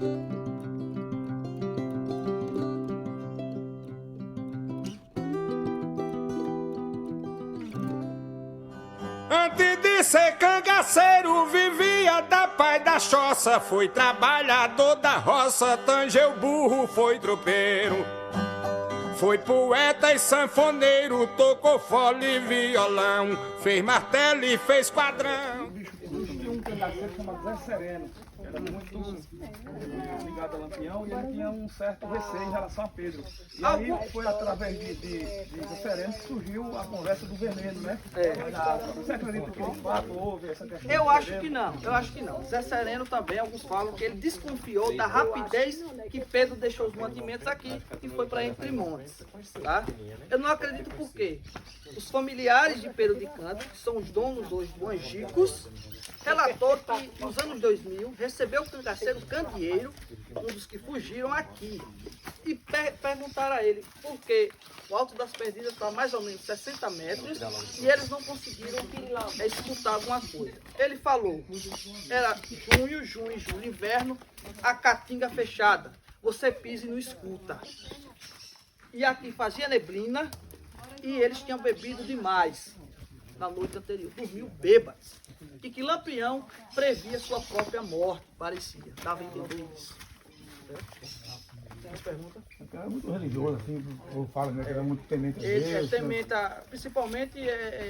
Antes de ser cangaceiro, vivia da pai da choça. Foi trabalhador da roça, tangeu burro, foi tropeiro. Foi poeta e sanfoneiro, tocou fole e violão. Fez martelo e fez quadrão. Existia um cangaceiro chamado Zé Sereno, que era muito ligado a Lampião, e ele tinha um certo receio em relação a Pedro. E aí foi através de Zé Sereno que surgiu a conversa do veneno, né? Você acredita que de fato houve essa questão? Eu acho que não. Zé Sereno também, alguns falam que ele desconfiou da rapidez que Pedro deixou os mantimentos aqui e foi para Entre Montes, tá? Eu não acredito por quê. Os familiares de Pedro de Canto, que são os donos hoje do Angicos, relatou que nos anos 2000 recebeu o cangaceiro Candeeiro, um dos que fugiram aqui, e perguntaram a ele por que o Alto das Perdidas está a mais ou menos 60 metros e eles não conseguiram escutar alguma coisa. Ele falou, era junho, inverno, a caatinga fechada, você pisa e não escuta. E aqui fazia neblina e eles tinham bebido demais na noite anterior, dormiu bêbados. E que Lampião previa sua própria morte, parecia, dava a entender isso. Tem mais pergunta? Era muito religioso, assim, o povo fala, né, que era muito temente a Ele Deus. é temente, principalmente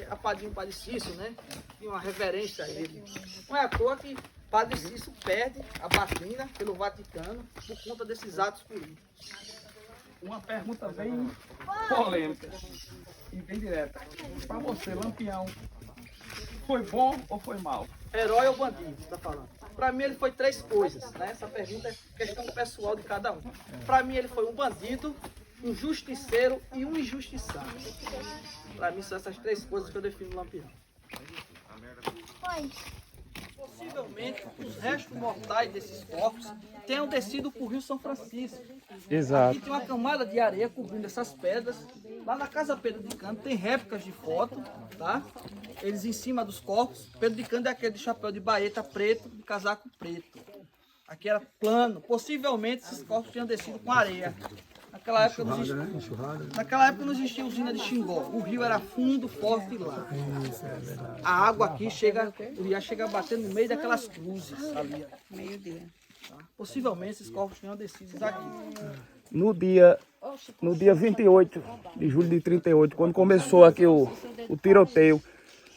a Padre Cício, né? Tinha uma reverência a ele. Não é à toa que Padre Cício perde a batina pelo Vaticano por conta desses atos políticos. Uma pergunta bem polêmica e bem direta. Para você, Lampião, foi bom ou foi mal? Herói ou bandido, você está falando? Para mim ele foi três coisas, né? Essa pergunta é questão pessoal de cada um. Para mim ele foi um bandido, um justiceiro e um injustiçado. Para mim são essas três coisas que eu defino o Lampião. Possivelmente os restos mortais desses corpos tenham descido para o Rio São Francisco. Exato. Aqui tem uma camada de areia cobrindo essas pedras. Lá na Casa Pedro de Canto tem réplicas de foto, tá? Eles em cima dos corpos. Pedro de Canto é aquele de chapéu de baeta preto, de casaco preto. Aqui era plano. Possivelmente esses corpos tinham descido com areia. Naquela época não existia usina de Xingó. O rio era fundo, forte lá. A água aqui o rio chega a bater no meio daquelas cruzes ali. Meio-dia. Tá? Possivelmente esses corpos tinham descido aqui. No dia 28 de julho de 38, quando começou aqui o tiroteio,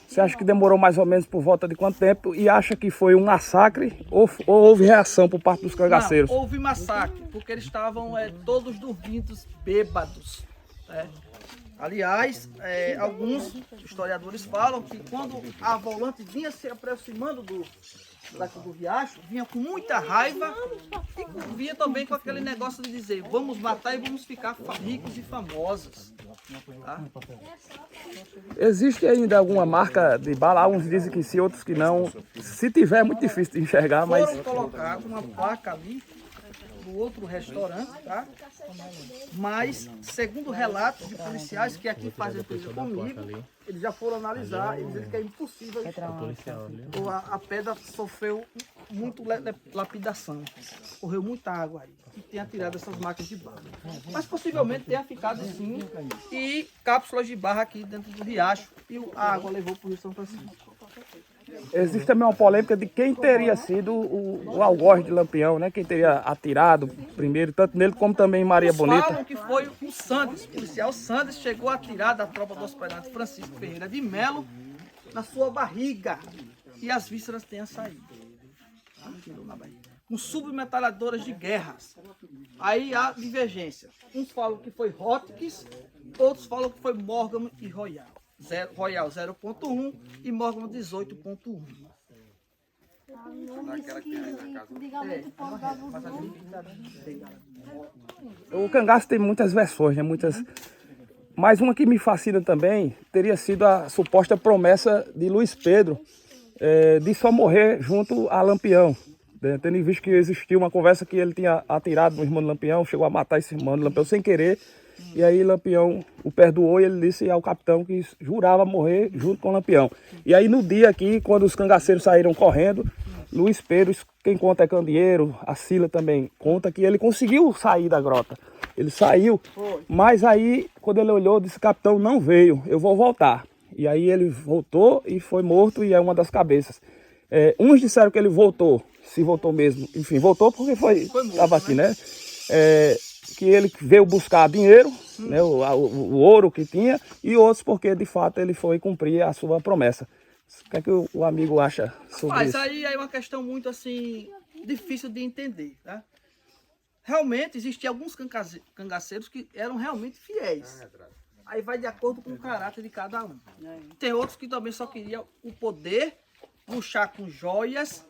você acha que demorou mais ou menos por volta de quanto tempo? E acha que foi um massacre ou houve reação por parte dos cangaceiros? Não, houve massacre, porque eles estavam todos dormindo, bêbados. Né? Aliás, alguns historiadores falam que quando a volante vinha se aproximando daqui do riacho, vinha com muita raiva e vinha também com aquele negócio de dizer, vamos matar e vamos ficar ricos e famosos. Tá? Existe ainda alguma marca de bala? Uns dizem que sim, outros que não. Se tiver é muito difícil de enxergar, mas... Foram colocados uma placa ali do outro restaurante, tá? Mas, segundo relatos de policiais que aqui fazem entrevista comigo, eles já foram analisar e dizem que é impossível. A pedra sofreu muito lapidação, correu muita água aí e tenha tirado essas marcas de barra. Mas possivelmente tenha ficado assim e cápsulas de barra aqui dentro do riacho e a água levou para o Rio São Francisco. Existe também uma polêmica de quem teria sido o algoz de Lampião, né? Quem teria atirado primeiro, tanto nele como também em Maria Bonita. Falam que foi o Sandes, o policial Sandes chegou a atirar da tropa do hospedante Francisco Ferreira de Melo na sua barriga e as vísceras tenham saído. Atirou na barriga. Com submetralhadoras de guerras. Aí há divergência. Uns falam que foi Hotchkiss, outros falam que foi Morgan e Royal. Royal 0.1 e Morgan 18.1. O cangaço tem muitas versões, né? Mas uma que me fascina também teria sido a suposta promessa de Luiz Pedro de só morrer junto a Lampião. Tendo em vista que existiu uma conversa que ele tinha atirado no irmão do Lampião, chegou a matar esse irmão do Lampião sem querer. E aí Lampião o perdoou e ele disse ao capitão que jurava morrer junto com o Lampião. E aí no dia aqui, quando os cangaceiros saíram correndo, Luiz Pedro quem conta é Candeeiro, a Sila também conta que ele conseguiu sair da grota. Ele saiu, mas aí quando ele olhou, disse: capitão, não veio, eu vou voltar. E aí ele voltou e foi morto e é uma das cabeças. Uns disseram que ele voltou, se voltou mesmo, enfim, voltou porque estava aqui, né? Que ele veio buscar dinheiro, né, o ouro que tinha, e outros porque de fato ele foi cumprir a sua promessa. O que é que o amigo acha sobre isso? Mas aí é uma questão muito assim, difícil de entender, tá? Realmente existiam alguns cangaceiros que eram realmente fiéis. Aí vai de acordo com o caráter de cada um. Tem outros que também só queriam o poder, luxar com joias,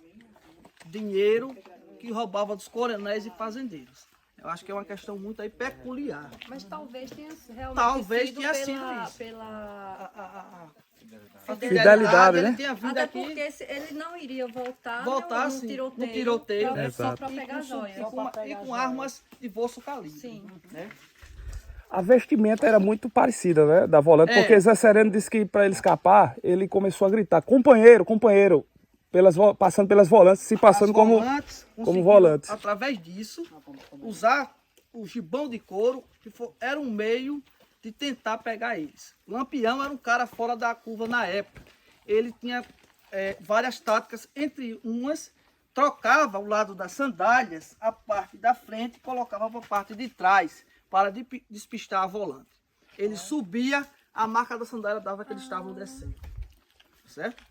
dinheiro, que roubava dos coronéis e fazendeiros. Eu acho que é uma questão muito aí peculiar. Mas talvez tenha realmente sido isso. Pela fidelidade, né? Ele tenha vindo até aqui, porque ele não iria voltar no no tiroteio, só para pegar joias. e com armas de bolso calibre. Sim. Né? A vestimenta era muito parecida, né, da volante, porque Zé Sereno disse que para ele escapar, ele começou a gritar: companheiro, companheiro, passando pelas volantes, se passando como volante. Através disso, usar o gibão de couro, que era um meio de tentar pegar eles. Lampião era um cara fora da curva na época. Ele tinha várias táticas, entre umas, trocava o lado das sandálias, a parte da frente, e colocava para a parte de trás, para despistar a volante. Ele subia, a marca da sandália dava que eles estavam descendo. Certo?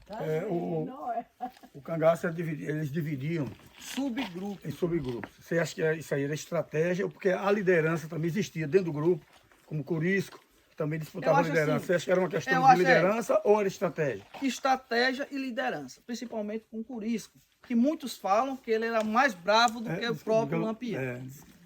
O cangaço eles dividiam Subgrupo. em subgrupos. Você acha que isso aí era estratégia? Ou porque a liderança também existia dentro do grupo, como Curisco, que também disputava a liderança. Assim, você acha que era uma questão de liderança ou era estratégia? Estratégia e liderança, principalmente com Curisco, que muitos falam que ele era mais bravo do que o próprio Lampião.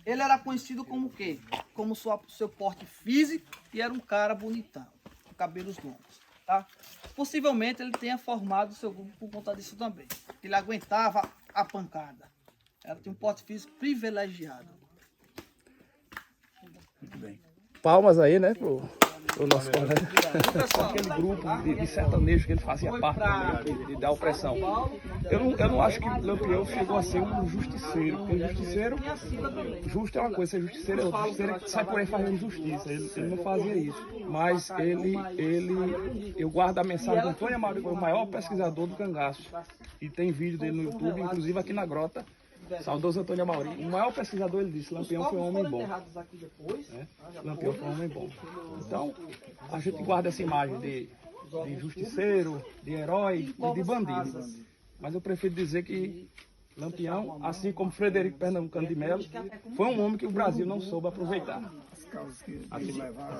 Ele era conhecido como o quê? Como seu porte físico, e era um cara bonitão, com cabelos longos. Tá? Possivelmente ele tenha formado o seu grupo por conta disso também. Ele aguentava a pancada. Ela tinha um porte físico privilegiado. Muito bem. Palmas aí, né, pro nosso colega. Aquele grupo de sertanejo que ele fazia parte também, da opressão. Eu não acho que Lampião chegou a ser um justiceiro. Porque justiceiro, justo é uma coisa, ser justiceiro é outra. Justiceiro é que sai por aí fazendo justiça. Ele não fazia isso. Mas eu guardo a mensagem do Antônio Amauri, que foi o maior pesquisador do cangaço. E tem vídeo dele no YouTube, inclusive aqui na grota. Saudoso Antônio Amauri. O maior pesquisador, ele disse: Lampião foi um homem bom. Lampião foi um homem bom. Então, a gente guarda essa imagem de justiceiro, de herói e de bandido. Mas eu prefiro dizer que Lampião, assim como Frederico Pernambucano de Melo, foi um homem que o Brasil não soube aproveitar. A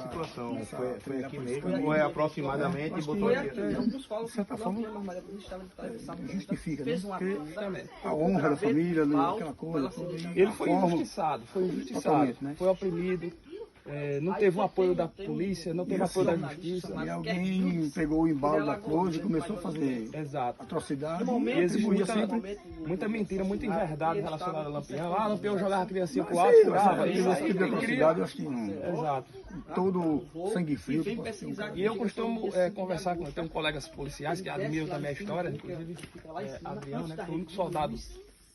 situação foi aqui mesmo, ou é aproximadamente, e botou aqui. De certa forma, justifica, né? Porque a honra da família, aquela coisa. Ele foi injustiçado, foi oprimido. Não teve o apoio da polícia, não teve o apoio da justiça. E alguém pegou o embalo da coisa e começou a fazer atrocidade. E existe muita mentira, muita inverdade relacionada a Lampião. Lampião jogava a criancinha pro alto, furava. Esse tipo de atrocidade, eu acho que não. Exato. Todo sangue frio. E eu costumo conversar com tenho colegas policiais que admiram também a história, inclusive Adriano, né, que foi o único soldado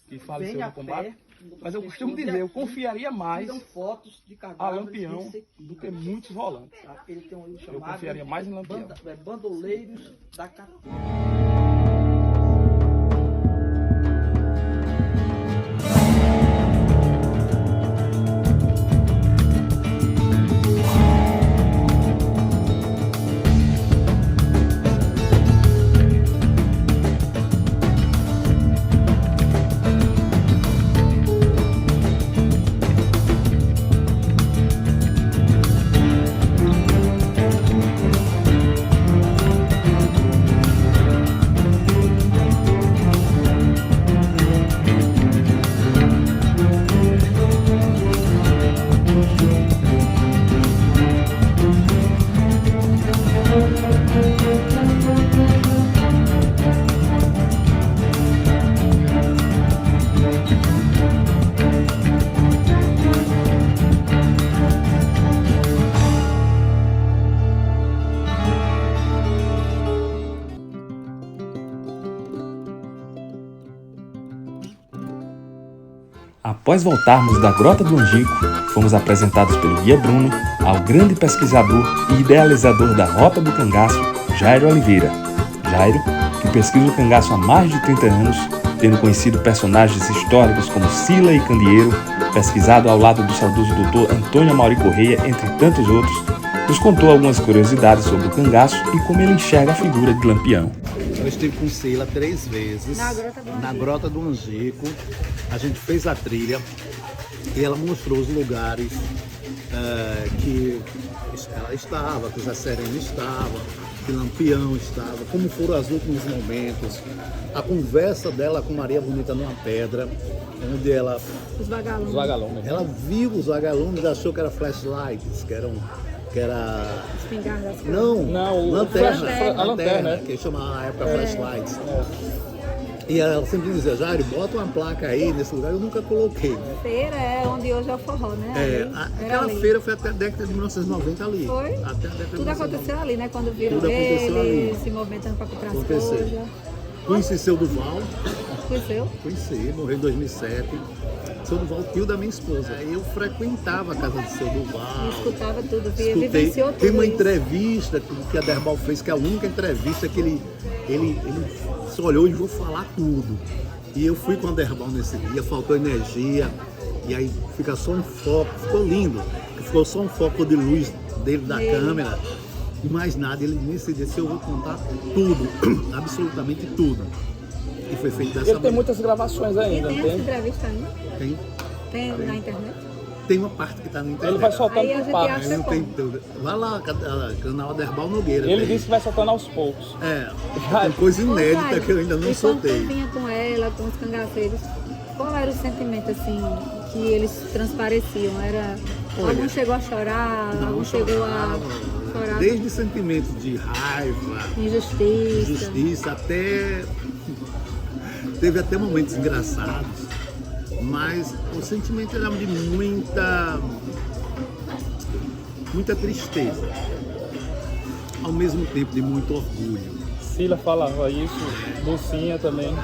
que faleceu no combate. Mas eu costumo dizer, eu confiaria mais a Lampião do que muitos volantes. Eu confiaria mais em Lampião. Bandoleiros da Capital. Após voltarmos da Grota do Angico, fomos apresentados pelo guia Bruno ao grande pesquisador e idealizador da Rota do Cangaço, Jairo Oliveira. Jairo, que pesquisa o cangaço há mais de 30 anos, tendo conhecido personagens históricos como Sila e Candeeiro, pesquisado ao lado do saudoso doutor Antônio Amauri Correia, entre tantos outros, nos contou algumas curiosidades sobre o cangaço e como ele enxerga a figura de Lampião. Eu estive com Sila 3 vezes na Grota do Angico. A gente fez a trilha e ela mostrou os lugares que ela estava, que o Zé Sereno estava, que Lampião estava, como foram os últimos momentos. A conversa dela com Maria Bonita numa pedra, onde ela... Os vagalumes. Ela viu os vagalumes, achou que era flashlights, que era... Espingardas. Não, lanterna, que chamava na época flashlights. E ela sempre dizia, Jairo, bota uma placa aí nesse lugar, eu nunca coloquei. Feira é onde hoje é o forró, né? Aquela feira foi até a década de 1990 ali. Foi? Até a década de Tudo 1990. aconteceu ali, né? Quando viram Tudo aconteceu ele, ali. se movimentando para comprar as Aconteceu. coisas. Conheci seu Duval, Conheceu? conheci, morreu em 2007. Seu Duval, tio da minha esposa. Eu frequentava a casa de seu Duval. Escutava tudo, Escutei. vivenciou tudo Tem uma isso. entrevista que a Derbal fez, que é a única entrevista que ele se olhou e vou falar tudo. E eu fui com a Derbal nesse dia, faltou energia, e aí fica só um foco, ficou lindo, ficou só um foco de luz dele da câmera, e mais nada. Ele nesse dia, eu vou contar tudo, absolutamente tudo. E foi feito dessa Ele tem maneira. muitas gravações ainda, Tem não essa tem? entrevista ainda? Tem Tem na internet? Tem uma parte que está na internet. Ele vai soltando Aí a por gente partes. acha Não tem como? tudo. Vai lá, canal Derbal Nogueira. Ele tem. disse que vai soltando aos poucos. Tem coisa inédita Jairo, que eu ainda não e quando soltei. tu vinha com ela, com os cangaceiros, qual era o sentimento assim que eles transpareciam? Era... Olha, algum chegou a chorar, algum chegou a chorar, Desde sentimentos de raiva, injustiça. justiça, até... Teve até momentos engraçados, mas o sentimento era de muita tristeza, ao mesmo tempo de muito orgulho. Sila falava isso, Lucinha também.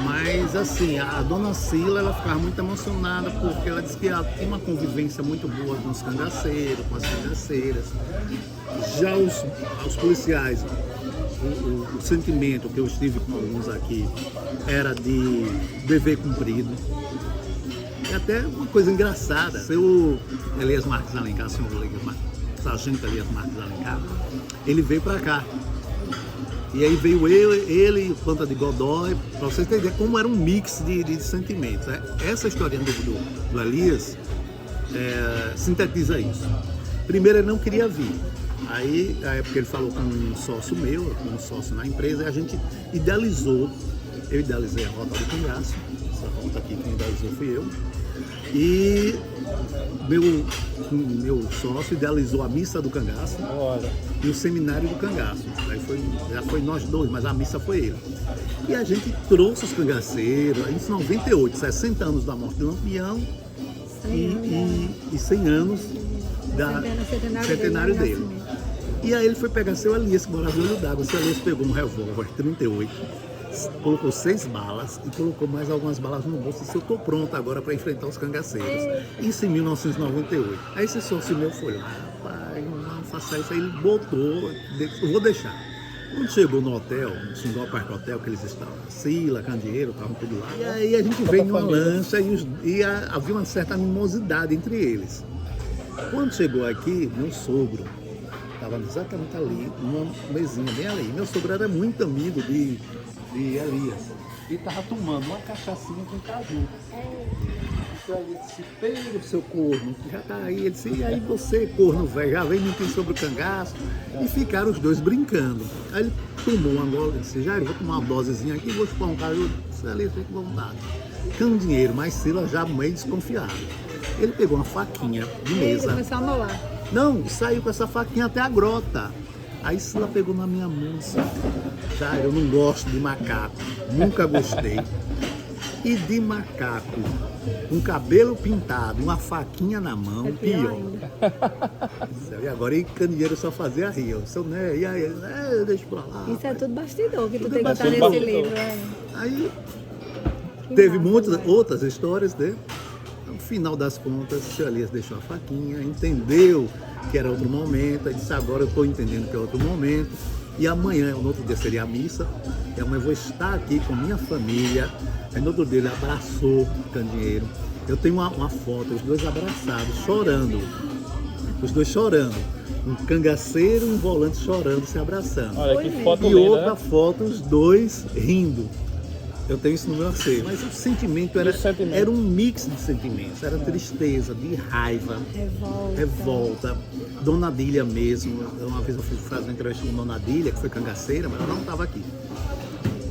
Mas assim, a dona Sila, ela ficava muito emocionada porque ela disse que ela tem uma convivência muito boa com os cangaceiros, com as cangaceiras. Já os policiais, o sentimento que eu estive com alguns aqui era de dever cumprido. E até uma coisa engraçada, seu Elias Marques Alencar, senhor sargento Elias Marques Alencar, ele veio para cá. E aí veio ele e o Planta de Godoy, para vocês entenderem como era um mix de sentimentos. Essa história do Elias sintetiza isso. Primeiro, ele não queria vir. Aí, na época, ele falou com um sócio meu, com um sócio na empresa, e a gente idealizou. Eu idealizei a Rota do Cangaço, essa rota aqui quem idealizou fui eu. E meu sócio idealizou a Missa do Cangaço. Olha. E o Seminário do Cangaço. Aí já foi nós dois, mas a missa foi ele. E a gente trouxe os cangaceiros, em 98, 60 anos da morte de Lampião e 100 anos centenário dele. E aí ele foi pegar seu Elias, que morava no Olho d'Água. Seu Elias pegou um revólver 38, colocou 6 balas e colocou mais algumas balas no bolso e disse, eu estou pronto agora para enfrentar os cangaceiros. Isso em 1998. Aí esse sócio meu foi lá, rapaz, não faça isso. Aí ele botou, eu vou deixar. Quando chegou no hotel, no Xingó Parque Hotel, que eles estavam, Sila, Candeeiro, estavam tudo lá. E aí a gente veio numa lancha e havia uma certa animosidade entre eles. Quando chegou aqui, meu sogro estava exatamente ali, numa mesinha bem ali. Meu sogro era muito amigo de Elias e estava tomando uma cachaçinha com caju. Então ele disse, Pedro, seu corno, já está aí. Ele disse, e aí você, corno velho, já vem mentir sobre o cangaço. E ficaram os dois brincando. Aí ele tomou uma dose, disse, já eu vou tomar uma dosezinha aqui, vou chupar um caju. Disse, Elias, fica com vontade. Candeeiro, mas Sila já meio desconfiado. Ele pegou uma faquinha de mesa. Ele começou a molar. Não, saiu com essa faquinha até a grota. Aí Sila pegou na minha mão e disse, já eu não gosto de macaco, nunca gostei. E de macaco, com cabelo pintado, uma faquinha na mão, pior. E agora e Candeeiro só fazia rir. Eu disse, né? E aí, deixa pra lá. Isso é tudo bastidor que tu Tudo tem que estar bastidor. nesse livro. Aí Que teve massa, muitas velho. outras histórias, né? final das contas, o seu Elias deixou a faquinha, entendeu que era outro momento, aí disse, agora eu estou entendendo que é outro momento, e amanhã, no outro dia seria a missa, e amanhã eu vou estar aqui com minha família. Aí no outro dia ele abraçou o candeeiro. Eu tenho uma foto, os dois abraçados, chorando, os dois chorando. Um cangaceiro e um volante chorando, se abraçando. Olha que foto e linda, outra né? foto, os dois rindo. Eu tenho isso no meu acervo. Mas o sentimento era um mix de sentimentos. Era tristeza, de raiva, revolta. Dona Dília mesmo. Uma vez eu fui fazer uma entrevista com Dona Dília, que foi cangaceira, mas ela não estava aqui.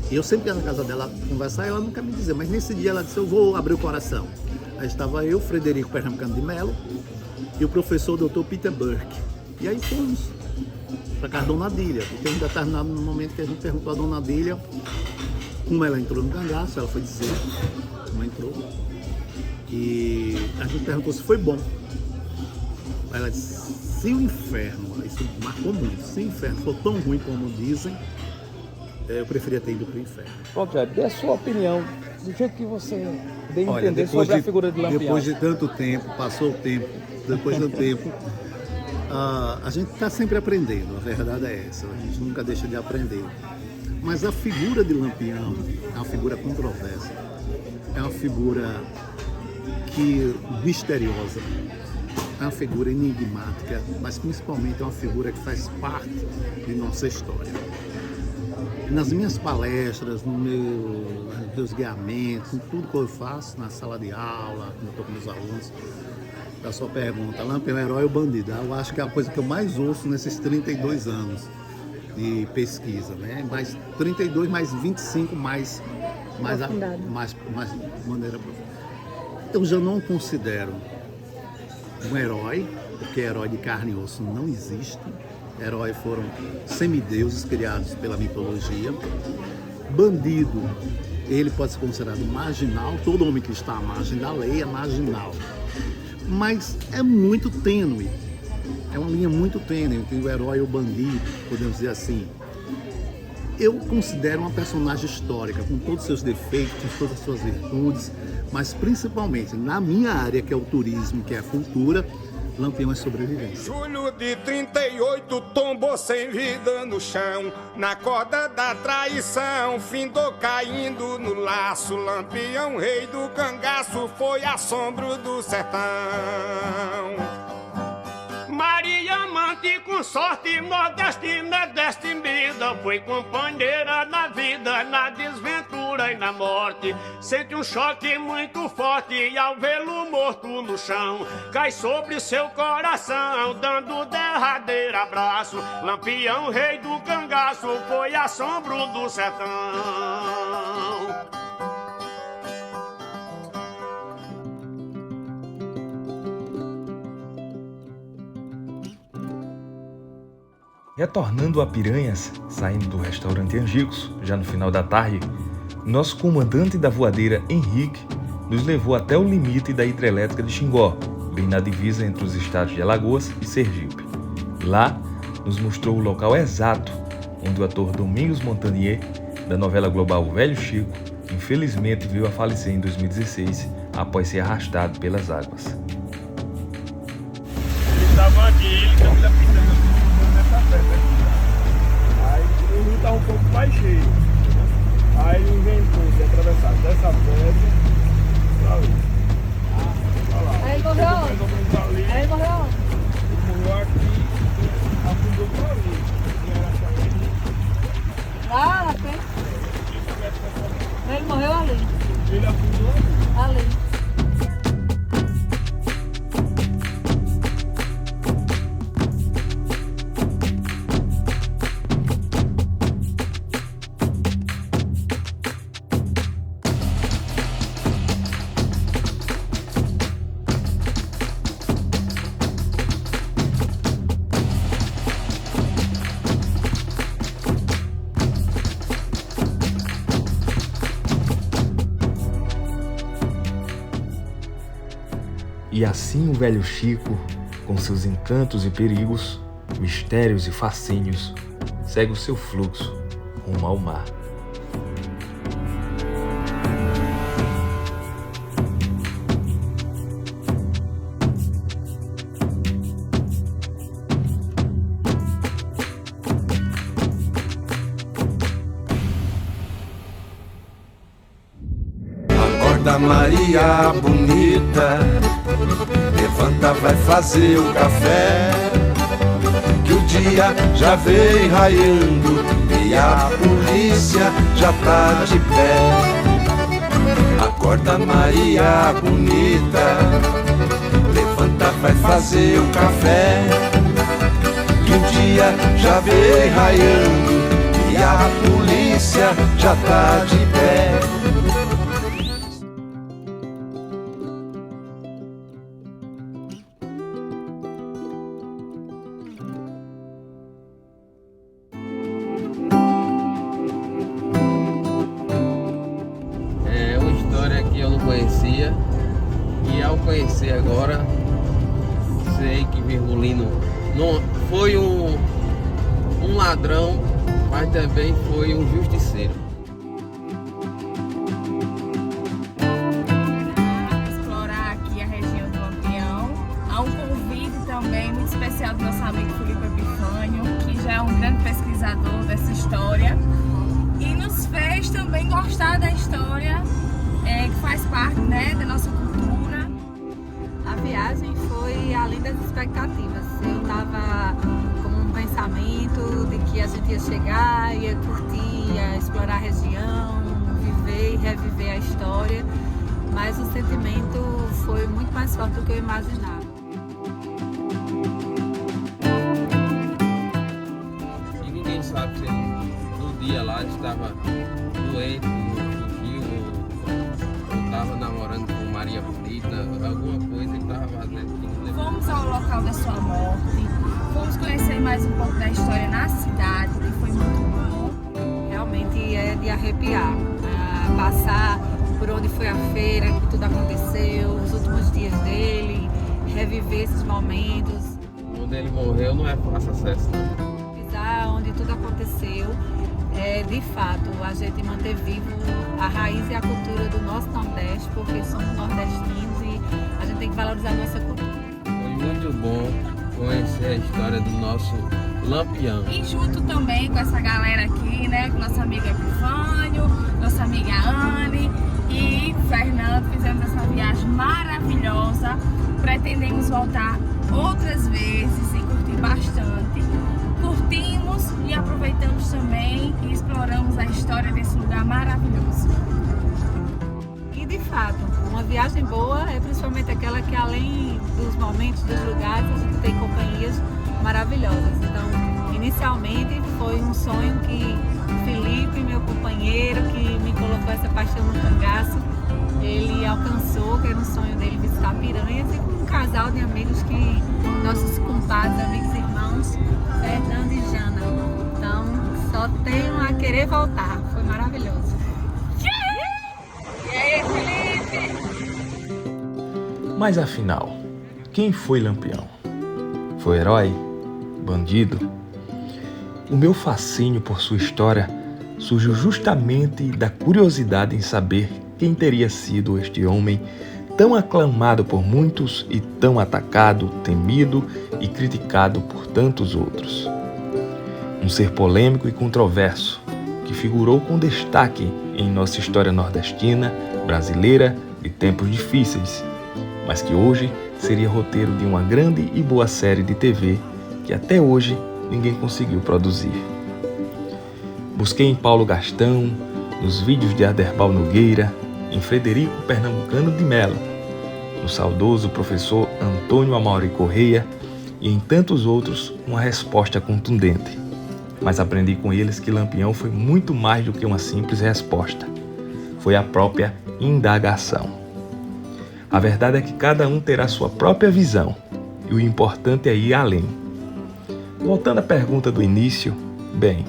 E eu sempre ia na casa dela conversar e ela nunca me dizia. Mas nesse dia ela disse, eu vou abrir o coração. Aí estava eu, Frederico Pernambucano de Melo, e o professor Dr. Peter Burke. E aí fomos para casa da Dona Dília. E tem um determinado momento que a gente perguntou à Dona Dília como ela entrou no cangaço, ela foi dizer como entrou. E a gente perguntou se foi bom. Ela disse, se o inferno, isso marcou muito, se o inferno for tão ruim como dizem, eu preferia ter ido para o inferno. Pronto, Jairo, dê a sua opinião, do jeito que você deu a entender sobre a figura de Lampião. Depois de tanto tempo, passou o tempo, depois do tempo, a gente está sempre aprendendo, a verdade é essa, a gente nunca deixa de aprender. Mas a figura de Lampião é uma figura controversa, é uma figura misteriosa, é uma figura enigmática, mas principalmente é uma figura que faz parte de nossa história. Nas minhas palestras, nos meus guiamentos, em tudo que eu faço, na sala de aula, quando eu estou com meus alunos, a sua pergunta, Lampião é herói ou bandido? Eu acho que é a coisa que eu mais ouço nesses 32 anos de pesquisa, né? Mais 32, mais 25, mais maneira profunda. Eu já não considero um herói, porque herói de carne e osso não existe. Heróis foram semideuses criados pela mitologia. Bandido, ele pode ser considerado marginal, todo homem que está à margem da lei é marginal. Mas é muito tênue, é uma linha muito tênue entre o herói e o bandido, podemos dizer assim. Eu considero uma personagem histórica, com todos os seus defeitos, todas as suas virtudes, mas principalmente na minha área, que é o turismo, que é a cultura, Lampião é sobrevivência. Julho de 38 tombou sem vida no chão, na corda da traição, findou caindo no laço. Lampião, rei do cangaço, foi assombro do sertão. Maria, amante com sorte, nordestina destemida, foi companheira na vida, na desventura e na morte. Sente um choque muito forte e ao vê-lo morto no chão, cai sobre seu coração, dando derradeiro abraço. Lampião, rei do cangaço, foi assombro do sertão. Retornando a Piranhas, saindo do restaurante Angicos, já no final da tarde, nosso comandante da voadeira, Henrique, nos levou até o limite da hidrelétrica de Xingó, bem na divisa entre os estados de Alagoas e Sergipe. Lá, nos mostrou o local exato onde o ator Domingos Montagnier, da novela global Velho Chico, infelizmente veio a falecer em 2016 após ser arrastado pelas águas. Ele estava aqui, ele estava pisando nessa pedra. Aí o rio estava um pouco mais cheio. Aí ele inventou de atravessar dessa pedra para ali. Aí ele morreu onde? Aí ele morreu onde? Ele morreu aqui, afundou para ali. Lá na frente. Ele morreu ali. Ele afundou ali. Ali. E assim o velho Chico, com seus encantos e perigos, mistérios e fascínios, segue o seu fluxo rumo ao mar. Maria bonita, levanta, vai fazer o café, que o dia já vem raiando e a polícia já tá de pé. Acorda Maria bonita, levanta, vai fazer o café, que o dia já vem raiando e a polícia já tá de pé. É uma história que eu não conhecia e ao conhecer agora sei que Virgulino não foi um ladrão, mas também foi um justiceiro. Explorar aqui a região do Lampião. Há um convite também muito especial do nosso amigo Filipe Epifânio, que já é um grande pesquisador dessa história e nos fez também gostar da história, que faz parte, né, da nossa cultura. A viagem foi além das expectativas. Eu estava com um pensamento de que a gente ia chegar, ia curtir, ia explorar a região, viver e reviver a história, mas o sentimento foi muito mais forte do que eu imaginava. E ninguém sabe se no dia lá estava doente, ou estava namorando com Maria Bonita, alguma coisa que estava fazendo. Fomos ao local da sua morte, fomos conhecer mais um pouco da história na cidade, que foi muito bom. Realmente é de arrepiar, passar por onde foi a feira, que tudo aconteceu, os últimos dias dele, reviver esses momentos. Onde ele morreu não é fácil acesso, não. Pisar onde tudo aconteceu, de fato, a gente manter vivo a raiz e a cultura do nosso Nordeste, porque somos nordestinos e a gente tem que valorizar a nossa cultura. Foi muito bom conhecer a história do nosso Lampião. E junto também com essa galera aqui, né, com nossa amiga Epifânio, nossa amiga Anne e Fernando, fizemos essa viagem maravilhosa. Pretendemos voltar outras vezes e curtir bastante. Curtimos e aproveitamos também e exploramos a história desse lugar maravilhoso. E de fato, uma viagem boa é principalmente aquela que, além dos momentos, dos lugares, a gente tem companhias maravilhosas. Então, inicialmente foi um sonho que Felipe, meu companheiro, que me colocou essa paixão no cangaço, ele alcançou, que era um sonho dele visitar Piranhas, e com um casal de amigos que, nossos compadres, amigos e irmãos, Fernando e Jana. Então, só tenho a querer voltar. Foi maravilhoso. E aí, Felipe? Mas afinal, quem foi Lampião? Foi herói? Bandido? O meu fascínio por sua história surgiu justamente da curiosidade em saber quem teria sido este homem tão aclamado por muitos e tão atacado, temido e criticado por tantos outros. Um ser polêmico e controverso, que figurou com destaque em nossa história nordestina, brasileira, de tempos difíceis, mas que hoje seria roteiro de uma grande e boa série de TV que até hoje ninguém conseguiu produzir. Busquei em Paulo Gastão, nos vídeos de Aderbal Nogueira, em Frederico Pernambucano de Melo, no saudoso professor Antônio Amauri Correia e em tantos outros uma resposta contundente. Mas aprendi com eles que Lampião foi muito mais do que uma simples resposta. Foi a própria indagação. A verdade é que cada um terá sua própria visão e o importante é ir além. Voltando à pergunta do início, bem,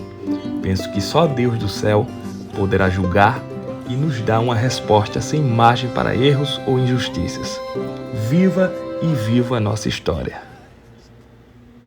penso que só Deus do céu poderá julgar e nos dar uma resposta sem margem para erros ou injustiças. Viva e viva a nossa história!